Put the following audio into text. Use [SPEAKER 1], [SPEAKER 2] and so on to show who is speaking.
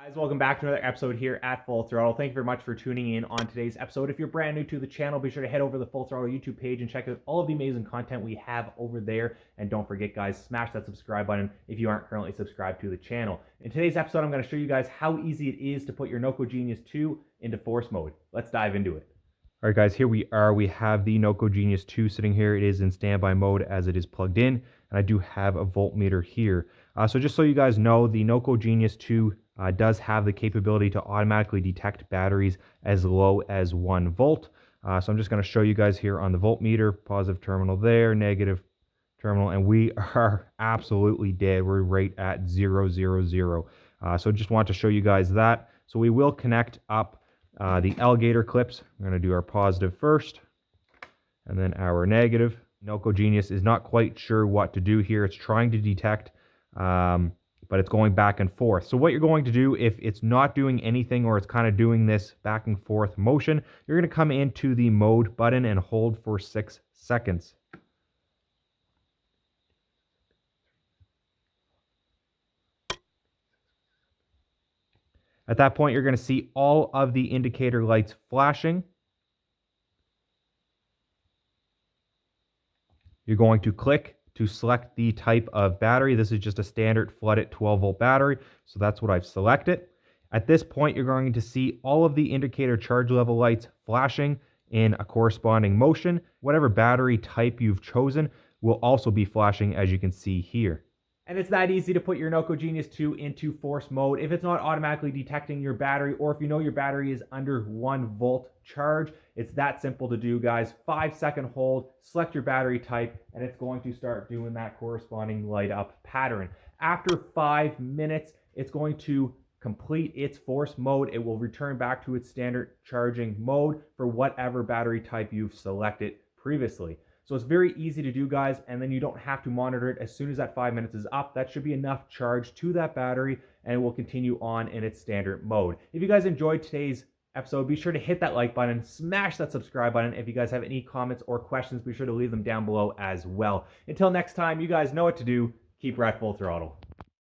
[SPEAKER 1] Guys, welcome back to another episode here at Full Throttle. Thank you very much for tuning in on today's episode. If you're brand new to the channel, be sure to head over to the Full Throttle YouTube page and check out all of the amazing content we have over there. And don't forget, guys, smash that subscribe button if you aren't currently subscribed to the channel. In today's episode, I'm going to show you guys how easy it is to put your Noco Genius 2 into force mode. Let's dive into it. All right, guys, here we are. We have the Noco Genius 2 sitting here. It is in standby mode as it is plugged in, and I do have a voltmeter here. So just so you guys know, the Noco Genius 2 does have the capability to automatically detect batteries as low as 1 volt. So I'm just going to show you guys here on the voltmeter, positive terminal there, negative terminal, and we are absolutely dead. We're right at 0, 0, 0. So just want to show you guys that. So we will connect up the alligator clips. We're going to do our positive first, and then our negative. Noco Genius is not quite sure what to do here. It's trying to detect, but it's going back and forth. So what you're going to do, if it's not doing anything or it's kind of doing this back and forth motion, you're going to come into the mode button and hold for 6 seconds. At that point, you're going to see all of the indicator lights flashing. You're going to click to select the type of battery. This is just a standard flooded 12 volt battery, so that's what I've selected. At this point, you're going to see all of the indicator charge level lights flashing in a corresponding motion. Whatever battery type you've chosen will also be flashing, as you can see here. And it's that easy to put your Noco Genius 2 into force mode. If it's not automatically detecting your battery, or if you know your battery is under 1 volt charge, it's that simple to do, guys. 5-second hold, select your battery type, and it's going to start doing that corresponding light up pattern. After 5 minutes, it's going to complete its force mode. It will return back to its standard charging mode for whatever battery type you've selected previously. So it's very easy to do, guys, and then you don't have to monitor it. As soon as that 5 minutes is up, that should be enough charge to that battery, and it will continue on in its standard mode. If you guys enjoyed today's episode, be sure to hit that like button, smash that subscribe button. If you guys have any comments or questions, be sure to leave them down below as well. Until next time, you guys know what to do. Keep right full throttle.